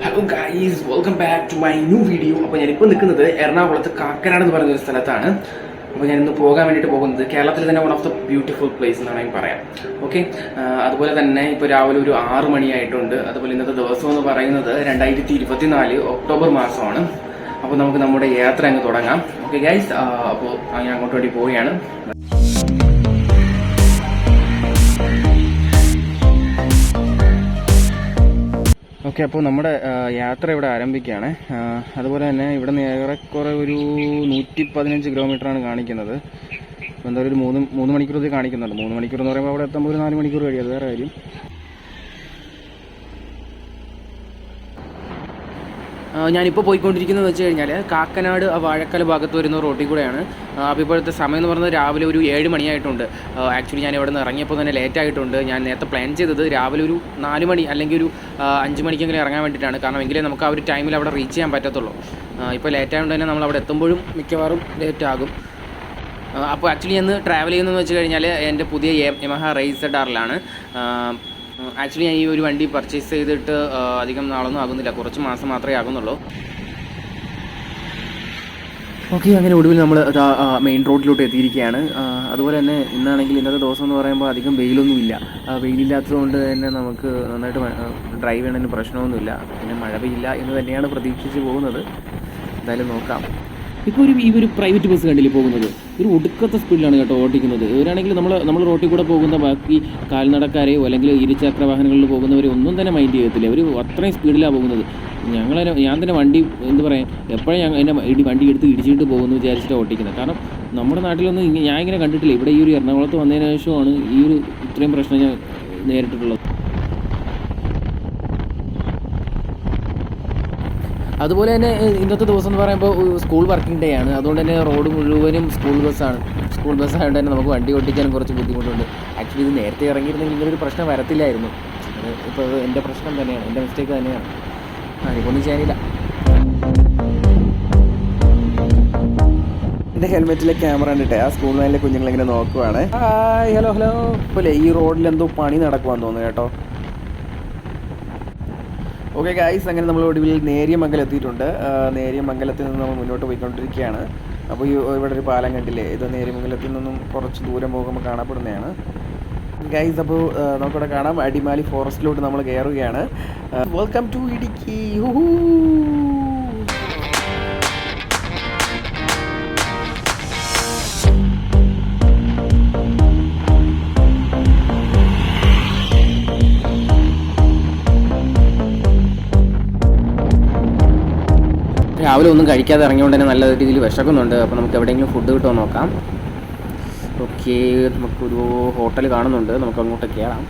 Hello guys, welcome back to my new video. അപ്പോൾ ഞാനിപ്പോൾ നിൽക്കുന്നത് എറണാകുളത്ത് കാക്കനാട് എന്ന് പറയുന്ന ഒരു സ്ഥലത്താണ്. അപ്പോൾ ഞാനിന്ന് പോകാൻ വേണ്ടിയിട്ട് പോകുന്നത് കേരളത്തിൽ തന്നെ one of the beautiful place എന്ന് വേണമെങ്കിൽ പറയാം. ഓക്കെ, അതുപോലെ തന്നെ ഇപ്പോൾ രാവിലെ ഒരു 6 മണിയായിട്ടുണ്ട്. അതുപോലെ ഇന്നത്തെ ദിവസം എന്ന് പറയുന്നത് 2024 ഒക്ടോബർ മാസമാണ്. അപ്പോൾ നമുക്ക് നമ്മുടെ യാത്ര അങ്ങ് തുടങ്ങാം. ഓക്കെ ഗൈസ്, അപ്പോൾ ഞാൻ അങ്ങോട്ട് വേണ്ടി പോവുകയാണ്. ഓക്കെ, അപ്പോൾ നമ്മുടെ യാത്ര ഇവിടെ ആരംഭിക്കുകയാണ്. അതുപോലെ തന്നെ ഇവിടെ നിന്ന് ഏറെക്കുറെ ഒരു 115 കിലോമീറ്ററാണ് കാണിക്കുന്നത്. അപ്പോൾ എന്തായാലും ഒരു മൂന്ന് മണിക്കൂർ ഇത് കാണിക്കുന്നുണ്ട്. 3 മണിക്കൂർ എന്ന് പറയുമ്പോൾ അവിടെ എത്തുമ്പോൾ ഒരു 4 മണിക്കൂർ കഴിയും. അത് വേറെ കാര്യം. ഞാനിപ്പോൾ പോയിക്കൊണ്ടിരിക്കുന്നത് വെച്ച് കഴിഞ്ഞാൽ കാക്കനാട് വാഴക്കല ഭാഗത്ത് വരുന്ന റോട്ടിൽ കൂടെയാണ്. അപ്പോൾ ഇപ്പോഴത്തെ സമയം എന്ന് പറയുന്നത് രാവിലെ ഒരു 7 മണിയായിട്ടുണ്ട്. ആക്ച്വലി ഞാൻ ഇവിടെ നിന്ന് ഇറങ്ങിയപ്പോൾ തന്നെ ലേറ്റ് ആയിട്ടുണ്ട്. ഞാൻ നേരത്തെ പ്ലാൻ ചെയ്തത് രാവിലെ ഒരു 4 മണി അല്ലെങ്കിൽ ഒരു 5 മണിക്കെങ്കിലും ഇറങ്ങാൻ വേണ്ടിയിട്ടാണ്. കാരണം എങ്കിലേ നമുക്ക് ആ ഒരു ടൈമിൽ അവിടെ റീച്ച് ചെയ്യാൻ പറ്റത്തുള്ളൂ. ഇപ്പോൾ ലേറ്റ് ആയതുകൊണ്ട് തന്നെ നമ്മൾ അവിടെ എത്തുമ്പോഴും മിക്കവാറും ലേറ്റ് ആകും. അപ്പോൾ ആക്ച്വലി ഞാൻ ട്രാവൽ ചെയ്യുന്നതെന്ന് വെച്ച് കഴിഞ്ഞാൽ എൻ്റെ പുതിയ യമഹ റൈസർ ഡാറിലാണ്. ആക്ച്വലി ഞാൻ ഈ ഒരു വണ്ടി പർച്ചേസ് ചെയ്തിട്ട് അധികം നാളൊന്നും ആകുന്നില്ല, കുറച്ച് മാസം മാത്രമേ ആകുന്നുള്ളൂ. ഓക്കെ, അങ്ങനെ ഒടുവിൽ നമ്മൾ മെയിൻ റോഡിലോട്ട് എത്തിയിരിക്കുകയാണ്. അതുപോലെ തന്നെ ഇന്നത്തെ ദിവസം എന്ന് പറയുമ്പോൾ അധികം വെയിലൊന്നുമില്ല. വെയിലില്ലാത്തതുകൊണ്ട് തന്നെ നമുക്ക് നന്നായിട്ട് ഡ്രൈവ് ചെയ്യണതിന് പ്രശ്നമൊന്നുമില്ല. പിന്നെ മഴ പെയ്യില്ല എന്ന് തന്നെയാണ് പ്രതീക്ഷിച്ച് പോകുന്നത്. എന്തായാലും നോക്കാം. ഇപ്പോൾ ഈ ഒരു പ്രൈവറ്റ് ബസ് കണ്ടില്ലേ പോകുന്നത്, ഒരു ഒടുക്കത്തെ സ്പീഡിലാണ് കേട്ടോ ഓടിക്കുന്നത്. ഇവരാണെങ്കിൽ നമ്മൾ റോട്ടിൽ കൂടെ പോകുന്ന ബാക്കി കാൽനടക്കാരെയോ അല്ലെങ്കിൽ ഇരുചക്ര വാഹനങ്ങളിൽ പോകുന്നവരെ ഒന്നും തന്നെ മൈൻഡ് ചെയ്യത്തില്ല. അവർ അത്രയും സ്പീഡിലാണ് പോകുന്നത്. ഞാൻ തന്നെ വണ്ടി എന്താ പറയുക, എപ്പോഴും എൻ്റെ വണ്ടി എടുത്ത് ഇടിച്ചിട്ട് പോകുന്നു വിചാരിച്ചിട്ടാണ് ഓടിക്കുന്നത്. കാരണം നമ്മുടെ നാട്ടിലൊന്നും ഞാൻ ഇങ്ങനെ കണ്ടിട്ടില്ല. ഇവിടെ ഈ ഒരു എറണാകുളത്ത് വന്നതിന് ശേഷമാണ് ഈ ഒരു ഇത്രയും പ്രശ്നം ഞാൻ നേരിട്ടിട്ടുള്ളത്. അതുപോലെ തന്നെ ഇന്നത്തെ ദിവസം എന്ന് പറയുമ്പോൾ സ്കൂൾ വർക്കിംഗ് ഡേ ആണ്. അതുകൊണ്ട് തന്നെ റോഡ് മുഴുവനും സ്കൂൾ ബസ്സായതുകൊണ്ട് തന്നെ നമുക്ക് വണ്ടി ഓടിക്കാനും കുറച്ച് ബുദ്ധിമുട്ടുണ്ട്. ആക്ച്വലി ഇത് നേരത്തെ ഇറങ്ങിയിരുന്നെങ്കിൽ ഇങ്ങനൊരു പ്രശ്നം വരത്തില്ലായിരുന്നു. ഇപ്പോൾ അത് എൻ്റെ പ്രശ്നം തന്നെയാണ്, എൻ്റെ മിസ്റ്റേക്ക് തന്നെയാണ്. എനിക്കൊന്നും ചെയ്യാനില്ല. എൻ്റെ ഹെൽമെറ്റിലെ ക്യാമറ കണ്ടിട്ടേ ആ സ്കൂൾ വാനിലെ കുഞ്ഞുങ്ങളിങ്ങനെ നോക്കുവാണ്. Hi, hello. ഇപ്പോൾ ഈ റോഡിൽ എന്തോ പണി നടക്കുവാന്ന് തോന്നുന്നു കേട്ടോ. ഓക്കെ ഗൈസ്, അങ്ങനെ നമ്മൾ ഒടുവിൽ നേര്യമംഗലം എത്തിയിട്ടുണ്ട്. നേര്യമംഗലത്തിൽ നിന്ന് നമ്മൾ മുന്നോട്ട് പോയിക്കൊണ്ടിരിക്കുകയാണ്. അപ്പോൾ ഇവിടെ ഒരു പാലം കണ്ടില്ലേ, ഇത് നേര്യമംഗലത്തിൽ നിന്നും കുറച്ച് ദൂരം പോകുമ്പോൾ കാണപ്പെടുന്നതാണ് ഗൈസ്. അപ്പോൾ നമുക്കിവിടെ കാണാം, അടിമാലി ഫോറസ്റ്റിലോട്ട് നമ്മൾ കയറുകയാണ്. Welcome to Idukki. രാവിലെ ഒന്നും കഴിക്കാതെ ഇറങ്ങിയോണ്ട് തന്നെ നല്ല രീതിയിൽ വിശക്കുന്നുണ്ട്. അപ്പോൾ നമുക്ക് എവിടെയെങ്കിലും ഫുഡ് കിട്ടുമോ നോക്കാം. ഓക്കെ, നമുക്കൊരു ഹോട്ടൽ കാണുന്നുണ്ട്, നമുക്ക് അങ്ങോട്ട് കയറാം.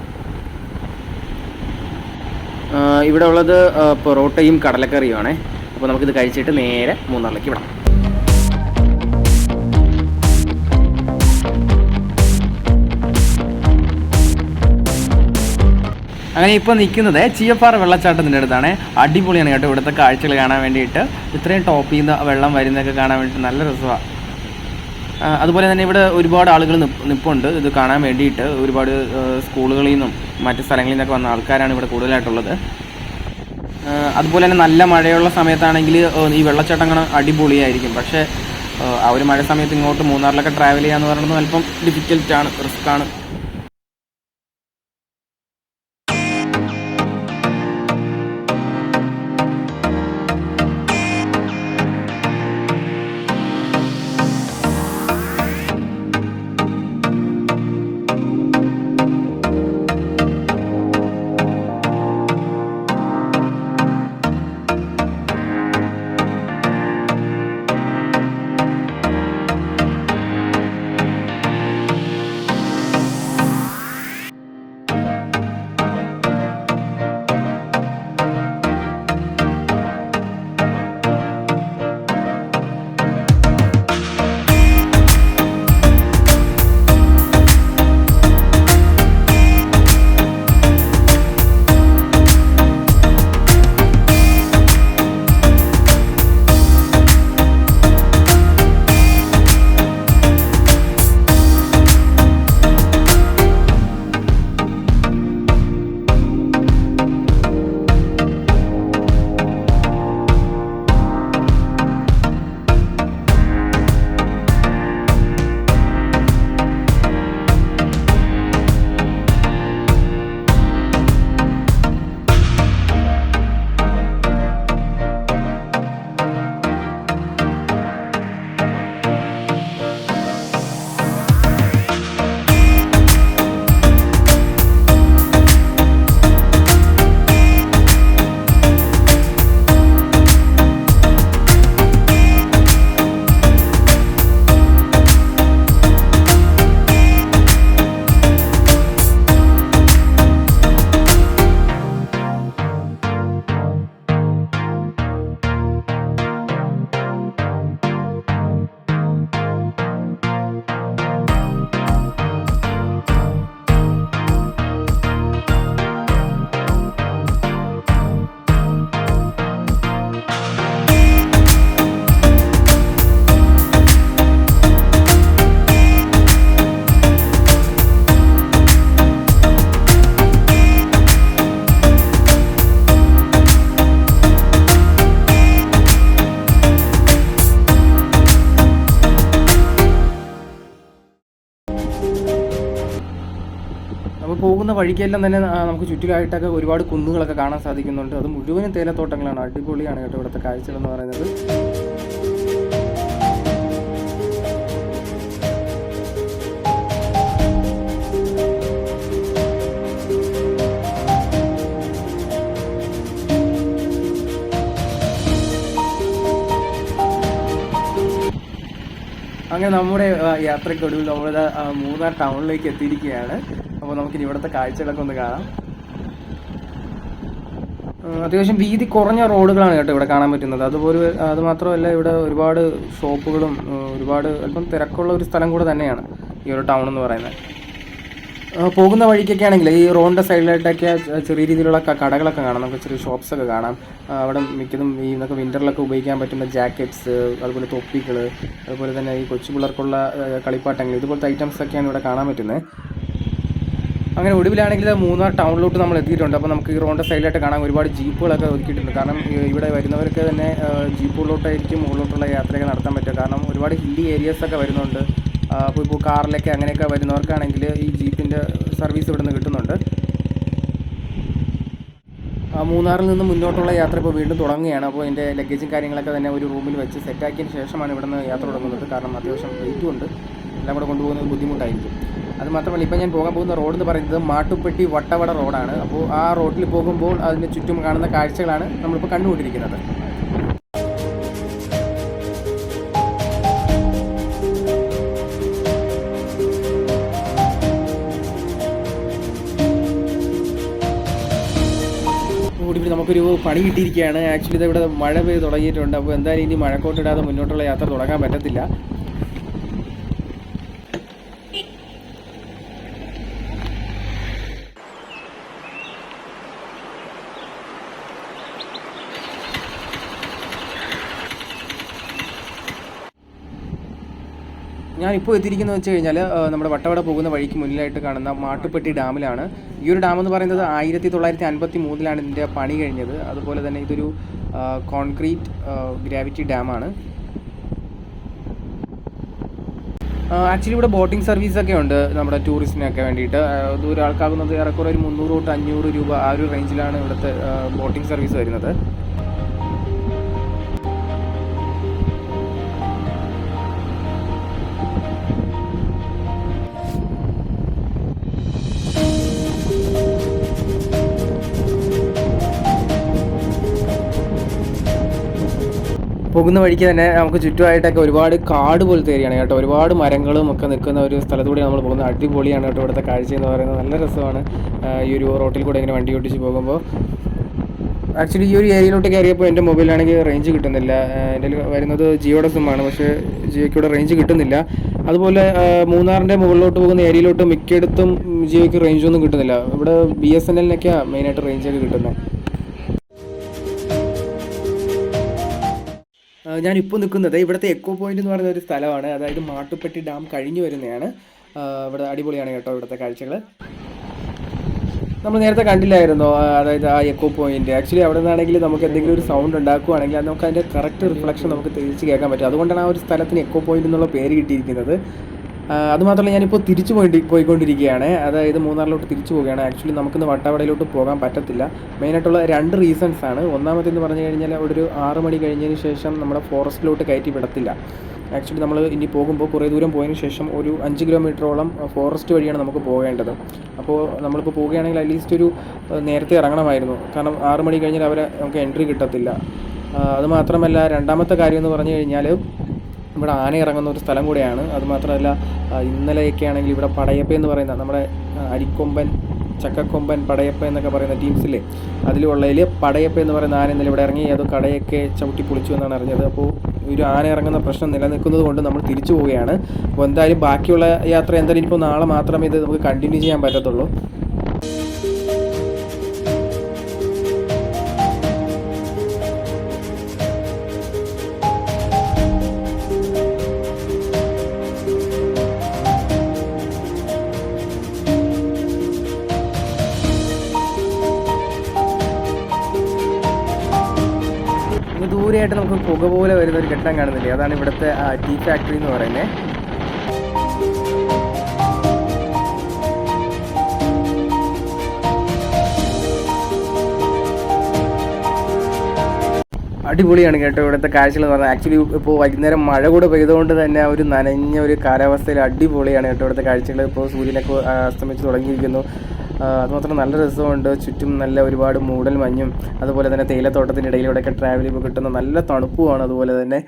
ഇവിടെ ഉള്ളത് പൊറോട്ടയും കടലക്കറിയുമാണേ. അപ്പോൾ നമുക്കിത് കഴിച്ചിട്ട് നേരെ മൂന്നാറിലേക്ക് വിടാം. അങ്ങനെ ഇപ്പോൾ നിൽക്കുന്നത് ചീയപ്പാറ വെള്ളച്ചാട്ടത്തിൻ്റെ അടുത്താണ്. അടിപൊളിയാണ് കേട്ടോ ഇവിടുത്തെ കാഴ്ചകൾ കാണാൻ വേണ്ടിയിട്ട്. ഇത്രയും ടോപ്പിൽ നിന്ന് വെള്ളം വരുന്നതൊക്കെ കാണാൻ വേണ്ടിയിട്ട് നല്ല രസമാണ്. അതുപോലെ തന്നെ ഇവിടെ ഒരുപാട് ആളുകൾ നിൽപ്പുണ്ട് ഇത് കാണാൻ വേണ്ടിയിട്ട്. ഒരുപാട് സ്കൂളുകളിൽ നിന്നും മറ്റ് സ്ഥലങ്ങളിൽ നിന്നൊക്കെ വന്ന ആൾക്കാരാണ് ഇവിടെ കൂടുതലായിട്ടുള്ളത്. അതുപോലെ തന്നെ നല്ല മഴയുള്ള സമയത്താണെങ്കിൽ ഈ വെള്ളച്ചാട്ടം കാണാൻ അടിപൊളിയായിരിക്കും. പക്ഷേ ആ ഒരു മഴ സമയത്ത് ഇങ്ങോട്ട് മൂന്നാറിലൊക്കെ ട്രാവൽ ചെയ്യാന്ന് പറയുന്നത് അല്പം ഡിഫിക്കൽട്ടാണ്, റിസ്ക്കാണ്. പോകുന്ന വഴിക്കെല്ലാം തന്നെ നമുക്ക് ചുറ്റിലായിട്ടൊക്കെ ഒരുപാട് കുന്നുകളൊക്കെ കാണാൻ സാധിക്കുന്നുണ്ട്. അത് മുഴുവനും തേയിലത്തോട്ടങ്ങളാണ്. അടിപൊളിയാണ് കേട്ടോ ഇവിടുത്തെ കാഴ്ചകളെന്ന് പറയുന്നത്. അങ്ങനെ നമ്മുടെ യാത്രയ്ക്കൊടുവിൽ നമ്മളിത് മൂന്നാർ ടൗണിലേക്ക് എത്തിയിരിക്കുകയാണ്. അപ്പോൾ നമുക്കിനി ഇവിടുത്തെ കാഴ്ചകളൊക്കെ ഒന്ന് കാണാം. അത്യാവശ്യം വീതി കുറഞ്ഞ റോഡുകളാണ് കേട്ടോ ഇവിടെ കാണാൻ പറ്റുന്നത്. അത് മാത്രമല്ല ഇവിടെ ഒരുപാട് ഷോപ്പുകളും ഒരുപാട് അല്പം തിരക്കുള്ള ഒരു സ്ഥലം കൂടെ തന്നെയാണ് ഈ ഒരു ടൗൺ എന്ന് പറയുന്നത്. പോകുന്ന വഴിക്കൊക്കെ ആണെങ്കിൽ ഈ റോഡിൻ്റെ സൈഡിലായിട്ടൊക്കെ ചെറിയ രീതിയിലുള്ള കടകളൊക്കെ കാണാം. നമുക്ക് ചെറിയ ഷോപ്സൊക്കെ കാണാം. അവിടെ മിക്കതും ഈ നമുക്ക് വിൻ്ററിലൊക്കെ ഉപയോഗിക്കാൻ പറ്റുന്ന ജാക്കറ്റ്സ്, അതുപോലെ തൊപ്പികൾ, അതുപോലെ തന്നെ ഈ കൊച്ചു പിള്ളേർക്കുള്ള കളിപ്പാട്ടങ്ങൾ, ഇതുപോലത്തെ ഐറ്റംസൊക്കെയാണ് ഇവിടെ കാണാൻ പറ്റുന്നത്. അങ്ങനെ ഒടുവിലാണെങ്കിൽ മൂന്നാർ ടൗണിലോട്ട് നമ്മൾ എത്തിയിട്ടുണ്ട്. അപ്പോൾ നമുക്ക് ഈ റോഡിൻ്റെ സൈഡിലായിട്ട് കാണാൻ ഒരുപാട് ജീപ്പുകളൊക്കെ ഒതുക്കിയിട്ടുണ്ട്. കാരണം ഇവിടെ വരുന്നവർക്ക് തന്നെ ജീപ്പുകളിലോട്ടായിരിക്കും മുകളിലോട്ടുള്ള യാത്രകൾ നടത്താൻ പറ്റുക. കാരണം ഒരുപാട് ഹില്ലി ഏരിയാസൊക്കെ വരുന്നുണ്ട്. ഇപ്പോൾ കാറിലൊക്കെ അങ്ങനെയൊക്കെ വരുന്നവർക്കാണെങ്കിൽ ഈ ജീപ്പിൻ്റെ സർവീസ് ഇവിടെ നിന്ന് കിട്ടുന്നുണ്ട്. മൂന്നാറിൽ നിന്ന് മുന്നോട്ടുള്ള യാത്ര ഇപ്പോൾ വീണ്ടും തുടങ്ങുകയാണ്. അപ്പോൾ എൻ്റെ ലഗേജും കാര്യങ്ങളൊക്കെ തന്നെ ഒരു റൂമിൽ വെച്ച് സെറ്റാക്കിയതിന് ശേഷമാണ് ഇവിടെ നിന്ന് യാത്ര തുടങ്ങുന്നത്. കാരണം അത്യാവശ്യം വെയിറ്റും ഉണ്ട്, എല്ലാം കൂടെ കൊണ്ടുപോകുന്നത് ബുദ്ധിമുട്ടായിരിക്കും. അത് മാത്രമല്ല ഇപ്പോൾ ഞാൻ പോകാൻ പോകുന്ന റോഡ് എന്ന് പറയുന്നത് മാട്ടുപ്പെട്ടി വട്ടവട റോഡാണ്. അപ്പോൾ ആ റോഡിൽ പോകുമ്പോൾ അതിന് ചുറ്റും കാണുന്ന കാഴ്ചകളാണ് നമ്മളിപ്പോൾ കണ്ടുകൊണ്ടിരിക്കുന്നത്. നമുക്കൊരു പണി കിട്ടിയിരിക്കുകയാണ്. ആക്ച്വലി ഇവിടെ മഴ പെയ്ത് തുടങ്ങിയിട്ടുണ്ട്. അപ്പോൾ എന്തായാലും ഇനി മഴക്കോട്ടിടാതെ മുന്നോട്ടുള്ള യാത്ര തുടങ്ങാൻ പറ്റത്തില്ല. ഞാനിപ്പോൾ എത്തിയിരിക്കുന്നത് വെച്ച് കഴിഞ്ഞാൽ നമ്മുടെ വട്ടവട പോകുന്ന വഴിക്ക് മുന്നിലായിട്ട് കാണുന്ന മാട്ടുപ്പെട്ടി ഡാമിലാണ്. ഈ ഒരു ഡാം എന്ന് പറയുന്നത് 1953 ഇതിൻ്റെ പണി കഴിഞ്ഞത്. അതുപോലെ തന്നെ ഇതൊരു കോൺക്രീറ്റ് ഗ്രാവിറ്റി ഡാമാണ്. ആക്ച്വലി ഇവിടെ ബോട്ടിംഗ് സർവീസൊക്കെ ഉണ്ട് നമ്മുടെ ടൂറിസ്റ്റിനൊക്കെ വേണ്ടിയിട്ട്. ദൂരം ആൾക്കാകുന്നത് ഏറെക്കുറെ ഒരു 300 തൊട്ട് 500 രൂപ ആ ഒരു റേഞ്ചിലാണ് ഇവിടുത്തെ ബോട്ടിംഗ് സർവീസ് വരുന്നത്. പോകുന്ന വഴിക്ക് തന്നെ നമുക്ക് ചുറ്റുമായിട്ടൊക്കെ ഒരുപാട് കാട് പോലത്തെ ഏരിയയാണ് കേട്ടോ. ഒരുപാട് മരങ്ങളും ഒക്കെ നിൽക്കുന്ന ഒരു സ്ഥലത്തൂടെ നമ്മൾ പോകുന്നത്. അടിപൊളിയാണ് കേട്ടോ ഇവിടുത്തെ കാഴ്ച എന്ന് പറയുന്നത്. നല്ല രസമാണ് ഈ ഒരു റോട്ടിൽ കൂടെ ഇങ്ങനെ വണ്ടി ഓടിച്ച് പോകുമ്പോൾ. ആക്ച്വലി ഈ ഒരു ഏരിയയിലോട്ട് കയറിയപ്പോൾ എൻ്റെ മൊബൈലാണെങ്കിൽ റേഞ്ച് കിട്ടുന്നില്ല. എൻ്റെ വരുന്നത് ജിയോയുടെ സിമ്മാണ്, പക്ഷേ ജിയോയ്ക്ക് ഇവിടെ റേഞ്ച് കിട്ടുന്നില്ല. അതുപോലെ മൂന്നാറിൻ്റെ മുകളിലോട്ട് പോകുന്ന ഏരിയയിലോട്ട് മിക്കയിടത്തും ജിയോയ്ക്ക് റേഞ്ചൊന്നും കിട്ടുന്നില്ല. ഇവിടെ BSNLനൊക്കെയാണ് മെയിനായിട്ട് റേഞ്ചൊക്കെ കിട്ടുന്നത്. ഞാനിപ്പോൾ നിൽക്കുന്നത് ഇവിടുത്തെ എക്കോ പോയിൻ്റ് എന്ന് പറയുന്ന ഒരു സ്ഥലമാണ്. അതായത് മാട്ടുപ്പെട്ടി ഡാം കഴിഞ്ഞു വരുന്നതാണ്. ഇവിടെ അടിപൊളിയാണ് കേട്ടോ ഇവിടുത്തെ കാഴ്ചകൾ. നമ്മൾ നേരത്തെ കണ്ടില്ലായിരുന്നോ, അതായത് ആ എക്കോ പോയിൻ്റ്. ആക്ച്വലി അവിടെ നിന്നാണെങ്കിൽ നമുക്ക് എന്തെങ്കിലും ഒരു സൗണ്ട് ഉണ്ടാക്കുകയാണെങ്കിൽ അത് നമുക്ക് അതിൻ്റെ കറക്റ്റ് റിഫ്ലക്ഷൻ നമുക്ക് തിരിച്ച് കേൾക്കാൻ പറ്റും. അതുകൊണ്ടാണ് ആ ഒരു സ്ഥലത്തിന് എക്കോ പോയിൻ്റ് എന്നുള്ള പേര് കിട്ടിയിരിക്കുന്നത്. അതുമാത്രമല്ല ഞാനിപ്പോൾ തിരിച്ചു പോയിക്കൊണ്ടിരിക്കുകയാണ്. അതായത് മൂന്നാറിലോട്ട് തിരിച്ചു പോവുകയാണ്. ആക്ച്വലി നമുക്കിന്ന് വട്ടവടയിലോട്ട് പോകാൻ പറ്റത്തില്ല. മെയിനായിട്ടുള്ള 2 റീസൺസാണ്. ഒന്നാമത്തേന്ന് പറഞ്ഞു കഴിഞ്ഞാൽ അവിടെ ഒരു 6 മണി കഴിഞ്ഞതിന് ശേഷം നമ്മുടെ ഫോറസ്റ്റിലോട്ട് കയറ്റി വിടത്തില്ല. ആക്ച്വലി നമ്മൾ ഇനി പോകുമ്പോൾ കുറേ ദൂരം പോയതിന് ശേഷം ഒരു 5 കിലോമീറ്ററോളം ഫോറസ്റ്റ് വഴിയാണ് നമുക്ക് പോകേണ്ടത്. അപ്പോൾ നമ്മളിപ്പോൾ പോവുകയാണെങ്കിൽ അറ്റ്ലീസ്റ്റ് ഒരു നേരത്തെ ഇറങ്ങണമായിരുന്നു. കാരണം 6 മണി കഴിഞ്ഞാൽ നമുക്ക് എൻട്രി കിട്ടത്തില്ല. അതുമാത്രമല്ല രണ്ടാമത്തെ കാര്യം എന്ന് പറഞ്ഞു കഴിഞ്ഞാൽ ഇവിടെ ആന ഇറങ്ങുന്ന ഒരു സ്ഥലം കൂടെയാണ്. അതുമാത്രമല്ല ഇന്നലെയൊക്കെ ആണെങ്കിൽ ഇവിടെ പടയപ്പ എന്ന് പറയുന്ന നമ്മുടെ അരിക്കൊമ്പൻ, ചക്കക്കൊമ്പൻ, പടയപ്പ എന്നൊക്കെ പറയുന്ന ടീംസില്ലേ, അതിലുള്ളതിൽ പടയപ്പ എന്ന് പറയുന്ന ആന ഇന്നലെ ഇവിടെ ഇറങ്ങി അത് കടയൊക്കെ ചവിട്ടി പൊളിച്ചു എന്നാണ് അറിഞ്ഞത്. അപ്പോൾ ഒരു ആന ഇറങ്ങുന്ന പ്രശ്നം നിലനിൽക്കുന്നത് കൊണ്ട് നമ്മൾ തിരിച്ചു പോവുകയാണ്. അപ്പോൾ എന്തായാലും ബാക്കിയുള്ള യാത്ര എന്തായാലും ഇപ്പോൾ നാളെ മാത്രമേ ഇത് നമുക്ക് കണ്ടിന്യൂ ചെയ്യാൻ പറ്റത്തുള്ളൂ. ദൂരെയായിട്ട് നമുക്ക് പുക പോലെ വരുന്ന ഒരു ഘട്ടം കാണുന്നില്ലേ, അതാണ് ഇവിടുത്തെ ടീ ഫാക്ടറി എന്ന് പറയുന്നത്. അടിപൊളിയാണ് കേട്ടോ ഇവിടുത്തെ കാഴ്ചകൾ എന്ന് പറഞ്ഞാൽ. ആക്ച്വലി ഇപ്പോൾ വൈകുന്നേരം മഴ കൂടെ പെയ്തുകൊണ്ട് തന്നെ ഒരു നനഞ്ഞ ഒരു കാലാവസ്ഥയിൽ അടിപൊളിയാണ് കേട്ടോ ഇവിടുത്തെ കാഴ്ചകൾ. ഇപ്പോൾ സൂര്യനൊക്കെ അസ്തമിച്ച് തുടങ്ങിയിരിക്കുന്നു. അതുമാത്രം നല്ല രസമുണ്ട്. ചുറ്റും നല്ല ഒരുപാട് മൂടൽ മഞ്ഞും അതുപോലെ തന്നെ തേയിലത്തോട്ടത്തിൻ്റെ ഇടയിലൂടെയൊക്കെ ട്രാവൽ ചെയ്യുമ്പോൾ കിട്ടുന്ന നല്ല തണുപ്പുമാണ്. അതുപോലെ തന്നെ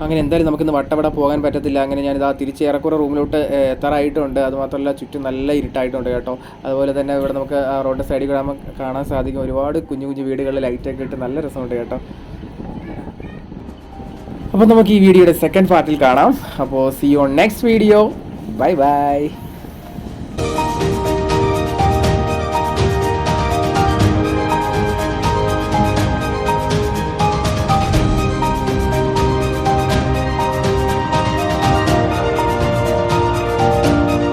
അങ്ങനെ എന്തായാലും നമുക്കിന്ന് വട്ടവട പോകാൻ പറ്റത്തില്ല. അങ്ങനെ ഞാനിതാ തിരിച്ച് ഏറെക്കുറെ റൂമിലോട്ട് എത്താറായിട്ടുണ്ട്. അതുമാത്രമല്ല ചുറ്റും നല്ല ഇരുട്ടായിട്ടുണ്ട് കേട്ടോ. അതുപോലെ തന്നെ ഇവിടെ നമുക്ക് ആ റോഡ് സൈഡിൽ കൂടെ നമുക്ക് കാണാൻ സാധിക്കും ഒരുപാട് കുഞ്ഞു കുഞ്ഞു വീടുകളിൽ ലൈറ്റൊക്കെ ഇട്ട് നല്ല രസമുണ്ട് കേട്ടോ. അപ്പോൾ നമുക്ക് ഈ വീഡിയോയുടെ സെക്കൻഡ് പാർട്ടിൽ കാണാം. അപ്പോൾ see you on next video. Bye by.